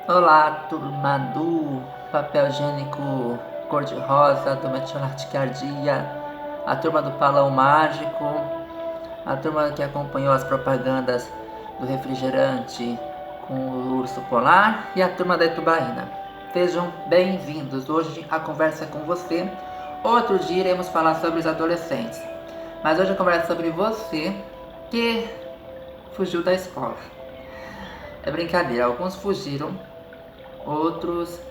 Olá, turma do papel higiênico cor-de-rosa, do metilaticardia, a turma do balão mágico, a turma que acompanhou as propagandas do refrigerante com o urso polar e a turma da Itubaína. Sejam bem-vindos. Hoje a conversa é com você. Outro dia iremos falar sobre os adolescentes, mas hoje a conversa é sobre você que fugiu da escola. É brincadeira, alguns fugiram, outros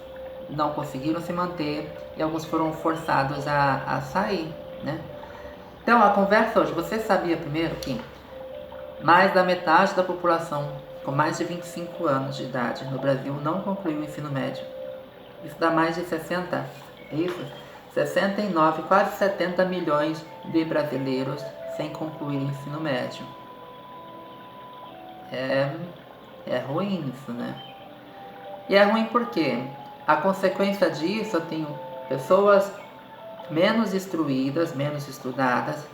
não conseguiram se manter e alguns foram forçados a sair, né? Então, a conversa hoje, você sabia primeiro que mais da metade da população com mais de 25 anos de idade no Brasil não concluiu o ensino médio? Isso dá mais de 60, isso, 69, quase 70 milhões de brasileiros sem concluir o ensino médio. É ruim isso, né? E é ruim porque a consequência disso eu tenho pessoas menos instruídas, menos estudadas,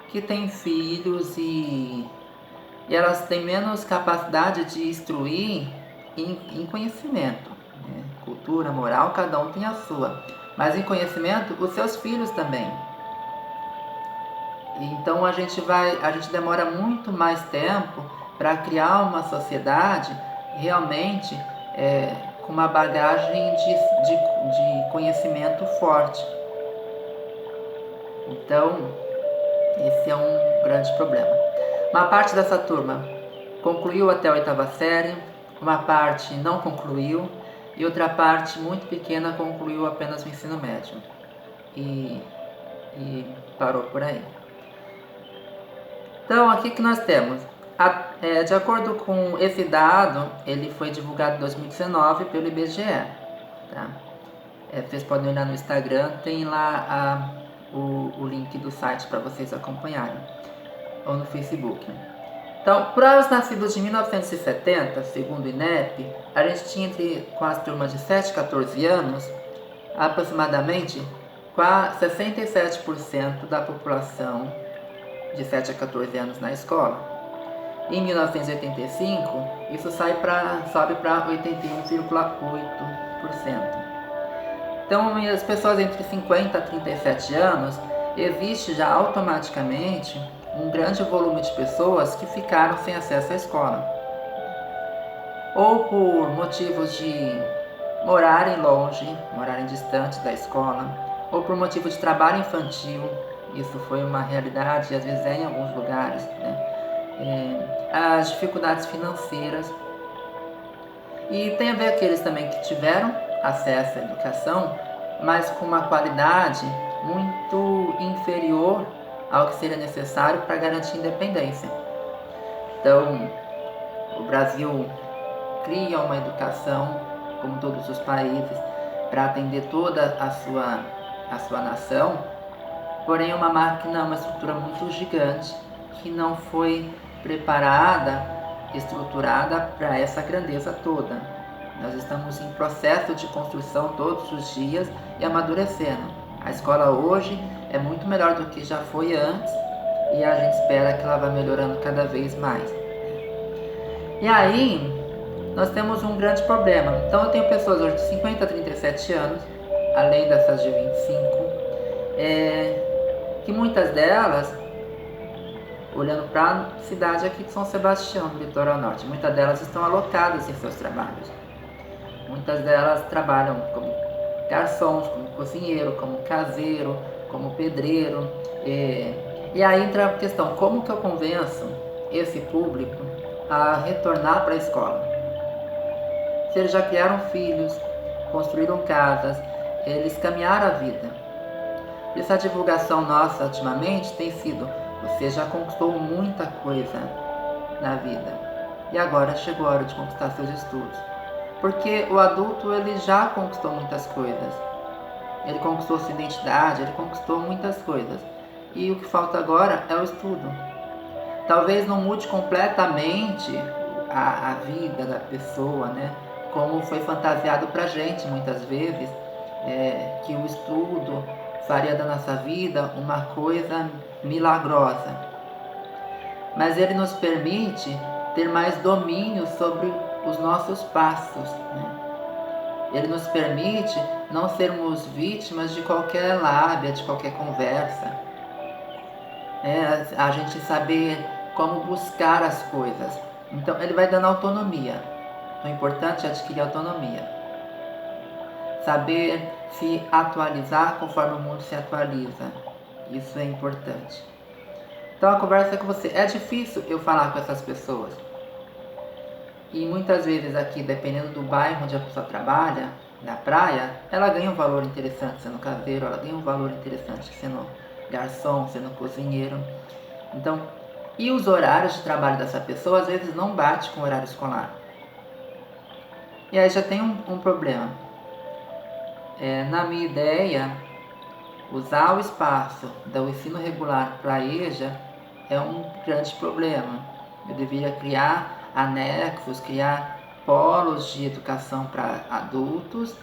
que têm filhos e elas têm menos capacidade de instruir em conhecimento, né? Cultura, moral, cada um tem a sua, mas em conhecimento os seus filhos também. Então a gente demora muito mais tempo para criar uma sociedade realmente com uma bagagem de conhecimento forte. Então, esse é um grande problema. Uma parte dessa turma concluiu até a 8ª série, uma parte não concluiu e outra parte muito pequena concluiu apenas o ensino médio e parou por aí. Então, aqui que nós temos, de acordo com esse dado, ele foi divulgado em 2019 pelo IBGE. Tá? Vocês podem olhar no Instagram, tem lá o link do site para vocês acompanharem, ou no Facebook. Então, para os nascidos de 1970, segundo o INEP, a gente tinha com as turmas de 7 a 14 anos, aproximadamente 67% da população de 7 a 14 anos na escola. Em 1985, isso sobe para 81,8%. Então, as pessoas entre 50 a 37 anos, existe já automaticamente um grande volume de pessoas que ficaram sem acesso à escola. Ou por motivos de morarem longe, morarem distante da escola, ou por motivo de trabalho infantil, isso foi uma realidade e às vezes em alguns lugares, né? As dificuldades financeiras. E tem a ver aqueles também que tiveram acesso à educação, mas com uma qualidade muito inferior ao que seria necessário para garantir independência. Então, o Brasil cria uma educação, como todos os países, para atender toda a sua nação, porém uma máquina, uma estrutura muito gigante que não foi preparada, estruturada para essa grandeza toda. Nós estamos em processo de construção todos os dias e amadurecendo. A escola hoje é muito melhor do que já foi antes e a gente espera que ela vá melhorando cada vez mais. E aí, nós temos um grande problema. Então eu tenho pessoas hoje de 50 a 37 anos, além dessas de 25, que muitas delas, olhando para a cidade aqui de São Sebastião, no litoral norte, muitas delas estão alocadas em seus trabalhos. Muitas delas trabalham como garçons, como cozinheiro, como caseiro, como pedreiro. E aí entra a questão, como que eu convenço esse público a retornar para a escola? Se eles já criaram filhos, construíram casas, eles caminharam a vida. Essa divulgação nossa ultimamente tem sido, você já conquistou muita coisa na vida e agora chegou a hora de conquistar seus estudos. Porque o adulto ele já conquistou muitas coisas. Ele conquistou sua identidade, ele conquistou muitas coisas. E o que falta agora é o estudo. Talvez não mude completamente a vida da pessoa, né? Como foi fantasiado pra gente muitas vezes, que o estudo faria da nossa vida uma coisa milagrosa. Mas ele nos permite ter mais domínio sobre os nossos passos, né? Ele nos permite não sermos vítimas de qualquer lábia, de qualquer conversa. A gente saber como buscar as coisas. Então ele vai dando autonomia. O importante é adquirir autonomia. Saber se atualizar conforme o mundo se atualiza. Isso é importante. Então a conversa com você. É difícil eu falar com essas pessoas. E muitas vezes aqui, dependendo do bairro onde a pessoa trabalha, na praia, ela ganha um valor interessante sendo caseiro, ela ganha um valor interessante sendo garçom, sendo cozinheiro. Então, e os horários de trabalho dessa pessoa às vezes não bate com o horário escolar. E aí já tem um problema. Na minha ideia, usar o espaço do ensino regular para a EJA é um grande problema. Eu deveria criar anexos, criar polos de educação para adultos,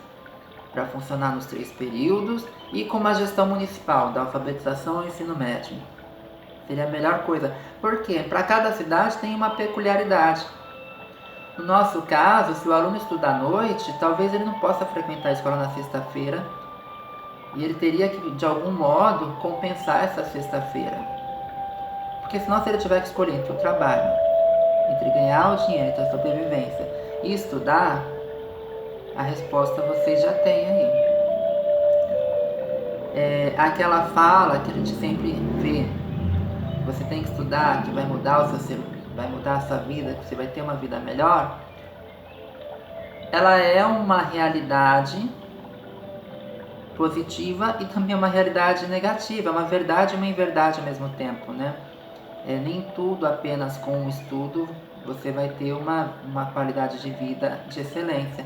para funcionar nos 3 períodos, e com uma gestão municipal da alfabetização ao ensino médio. Seria a melhor coisa. Por quê? Para cada cidade tem uma peculiaridade. No nosso caso, se o aluno estuda à noite, talvez ele não possa frequentar a escola na sexta-feira, e ele teria que, de algum modo, compensar essa sexta-feira. Porque senão, se ele tiver que escolher entre o trabalho, entre ganhar o dinheiro, entre a sobrevivência e estudar, a resposta vocês já têm aí. Aquela fala que a gente sempre vê, você tem que estudar, que vai mudar vai mudar a sua vida, que você vai ter uma vida melhor, ela é uma realidade positiva e também uma realidade negativa, uma verdade e uma inverdade ao mesmo tempo, né? Nem tudo apenas com o estudo você vai ter uma qualidade de vida de excelência.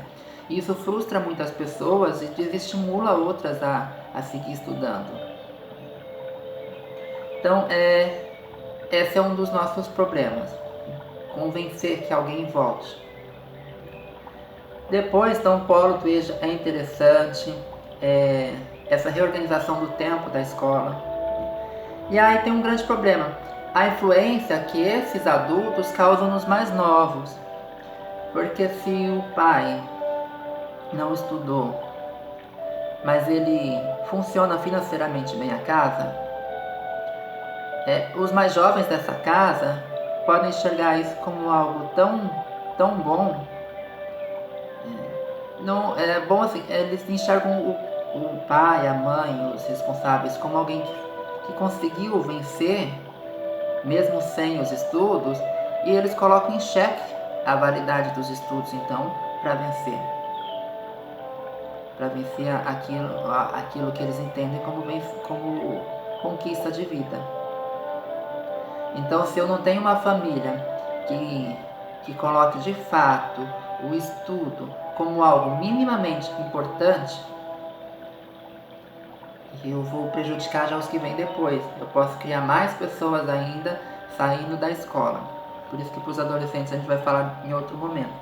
Isso frustra muitas pessoas e desestimula outras a seguir estudando. Então, esse é um dos nossos problemas. Convencer que alguém volte. Depois, então, o polo do EJA é interessante. Essa reorganização do tempo da escola. E aí tem um grande problema. A influência que esses adultos causam nos mais novos. Porque se o pai não estudou, mas ele funciona financeiramente bem a casa, os mais jovens dessa casa podem enxergar isso como algo tão bom. Não, é bom assim, eles enxergam o pai, a mãe, os responsáveis como alguém que conseguiu vencer, mesmo sem os estudos, e eles colocam em xeque a validade dos estudos, então, para vencer. Para vencer aquilo que eles entendem como conquista de vida. Então, se eu não tenho uma família que coloque de fato o estudo como algo minimamente importante, eu vou prejudicar já os que vêm depois. Eu posso criar mais pessoas ainda saindo da escola. Por isso que para os adolescentes a gente vai falar em outro momento.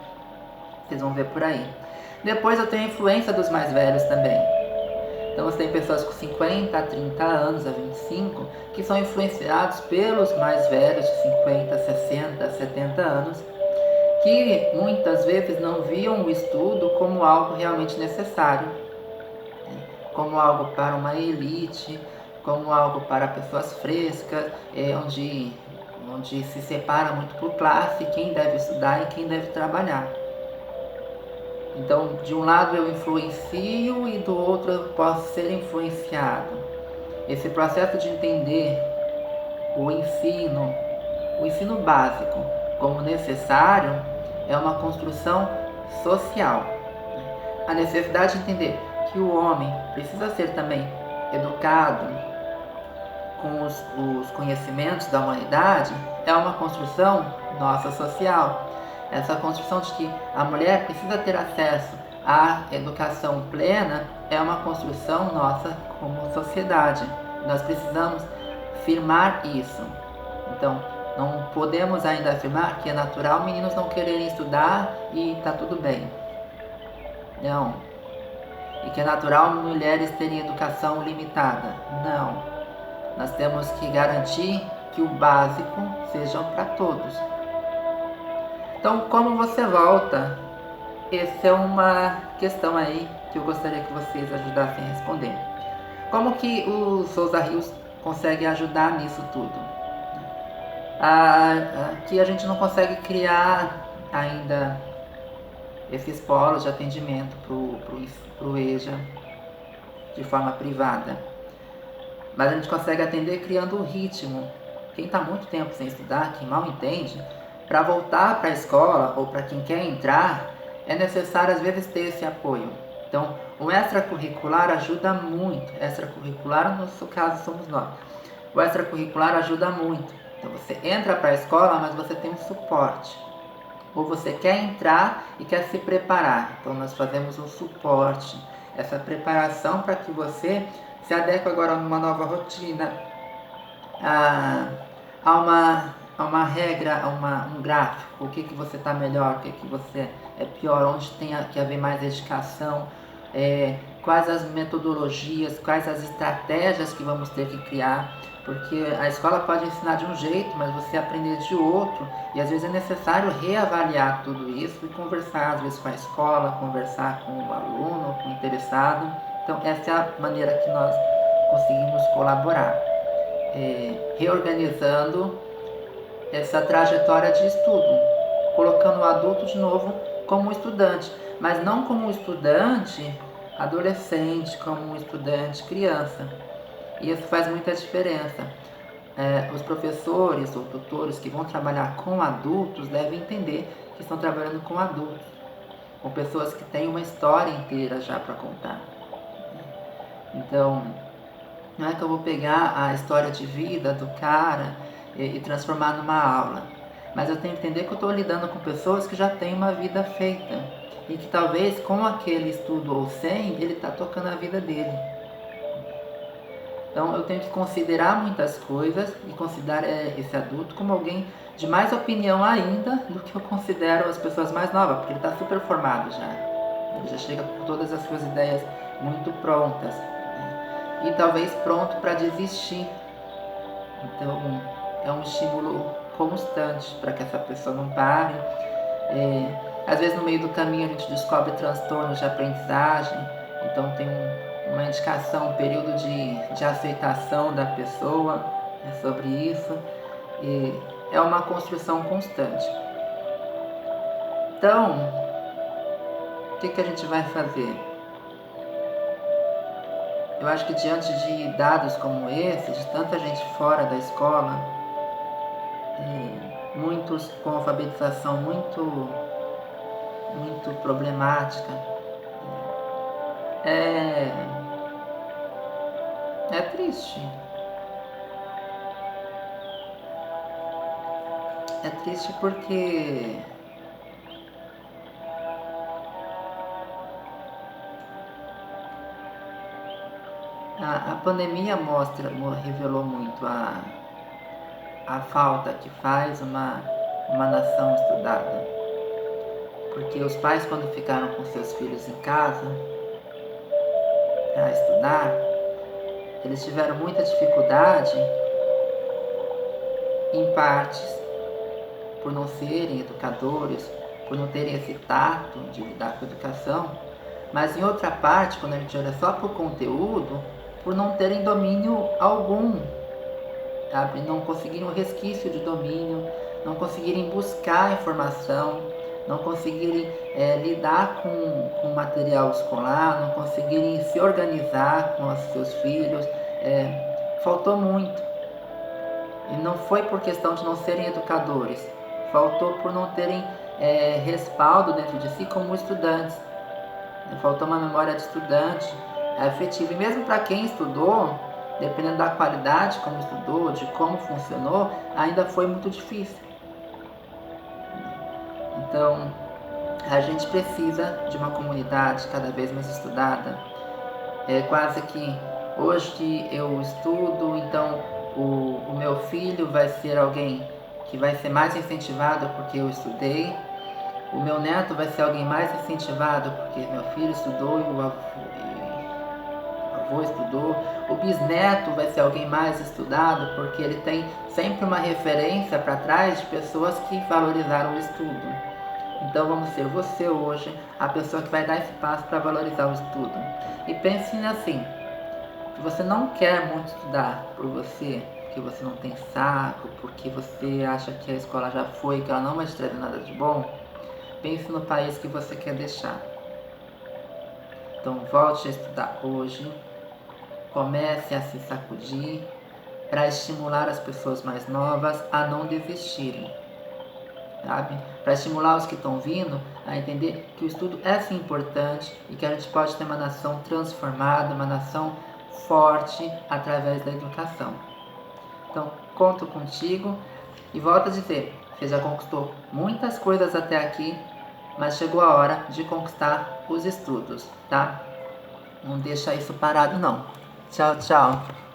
Vocês vão ver por aí. Depois eu tenho a influência dos mais velhos também. Então você tem pessoas com 50 a 30 anos, a 25, que são influenciados pelos mais velhos de 50, 60, 70 anos, que muitas vezes não viam o estudo como algo realmente necessário, como algo para uma elite, como algo para pessoas frescas, onde se separa muito por classe quem deve estudar e quem deve trabalhar. Então, de um lado eu influencio e do outro eu posso ser influenciado. Esse processo de entender o ensino básico como necessário é uma construção social. A necessidade de entender que o homem precisa ser também educado com os conhecimentos da humanidade é uma construção nossa social. Essa construção de que a mulher precisa ter acesso à educação plena é uma construção nossa como sociedade. Nós precisamos firmar isso. Então, não podemos ainda afirmar que é natural meninos não quererem estudar e está tudo bem. Não. E que é natural mulheres terem educação limitada. Não. Nós temos que garantir que o básico seja para todos. Então, como você volta? Essa é uma questão aí que eu gostaria que vocês ajudassem a responder. Como que o Souza Rios consegue ajudar nisso tudo? Aqui a gente não consegue criar ainda esses polos de atendimento para o EJA de forma privada. Mas a gente consegue atender criando o ritmo. Quem está muito tempo sem estudar, quem mal entende, para voltar para a escola ou para quem quer entrar, é necessário às vezes ter esse apoio. Então, o extracurricular ajuda muito. Extracurricular, no nosso caso, somos nós. O extracurricular ajuda muito. Então, você entra para a escola, mas você tem um suporte. Ou você quer entrar e quer se preparar. Então, nós fazemos um suporte, essa preparação para que você se adeque agora a uma nova rotina, a uma regra, um gráfico, o que você está melhor, o que você é pior, onde tem que haver mais dedicação, quais as metodologias, quais as estratégias que vamos ter que criar, porque a escola pode ensinar de um jeito, mas você aprender de outro, e às vezes é necessário reavaliar tudo isso e conversar às vezes com a escola, conversar com o aluno, com o interessado. Então essa é a maneira que nós conseguimos colaborar, reorganizando essa trajetória de estudo, colocando o adulto de novo como um estudante, mas não como um estudante adolescente, como um estudante criança. E isso faz muita diferença. Os professores ou tutores que vão trabalhar com adultos devem entender que estão trabalhando com adultos, com pessoas que têm uma história inteira já para contar. Então, não é que eu vou pegar a história de vida do cara e transformar numa aula, mas eu tenho que entender que eu estou lidando com pessoas que já têm uma vida feita e que talvez com aquele estudo ou sem, ele está tocando a vida dele. Então eu tenho que considerar muitas coisas e considerar esse adulto como alguém de mais opinião ainda do que eu considero as pessoas mais novas, porque ele está super formado já. Ele já chega com todas as suas ideias muito prontas, né? E talvez pronto para desistir. Então é um estímulo constante para que essa pessoa não pare. Às vezes no meio do caminho a gente descobre transtornos de aprendizagem, então tem uma indicação, um período de aceitação da pessoa sobre isso, e é uma construção constante. Então, o que a gente vai fazer? Eu acho que diante de dados como esse, de tanta gente fora da escola, muitos com alfabetização muito problemática, é triste. É triste porque a pandemia revelou muito a falta que faz uma nação estudada. Porque os pais, quando ficaram com seus filhos em casa para estudar, eles tiveram muita dificuldade, em partes, por não serem educadores, por não terem esse tato de lidar com a educação, mas em outra parte, quando a gente olha só para o conteúdo, por não terem domínio algum, sabe? Não conseguirem um resquício de domínio, não conseguirem buscar informação, não conseguirem lidar com o material escolar, não conseguirem se organizar com os seus filhos, faltou muito. E não foi por questão de não serem educadores, faltou por não terem respaldo dentro de si como estudantes. Faltou uma memória de estudante afetiva. E mesmo para quem estudou, dependendo da qualidade como estudou, de como funcionou, ainda foi muito difícil. Então, a gente precisa de uma comunidade cada vez mais estudada. É quase que hoje eu estudo, então o meu filho vai ser alguém que vai ser mais incentivado porque eu estudei. O meu neto vai ser alguém mais incentivado porque meu filho estudou e o avô estudou. O bisneto vai ser alguém mais estudado porque ele tem sempre uma referência para trás de pessoas que valorizaram o estudo. Então vamos ser você hoje a pessoa que vai dar esse passo para valorizar o estudo. E pense assim, se você não quer muito estudar por você, porque você não tem saco, porque você acha que a escola já foi, que ela não vai te trazer nada de bom, pense no país que você quer deixar. Então volte a estudar hoje, comece a se sacudir para estimular as pessoas mais novas a não desistirem, sabe? Para estimular os que estão vindo a entender que o estudo é sim importante e que a gente pode ter uma nação transformada, uma nação forte através da educação. Então, conto contigo e volto a dizer, você já conquistou muitas coisas até aqui, mas chegou a hora de conquistar os estudos, tá? Não deixa isso parado não. Tchau, tchau.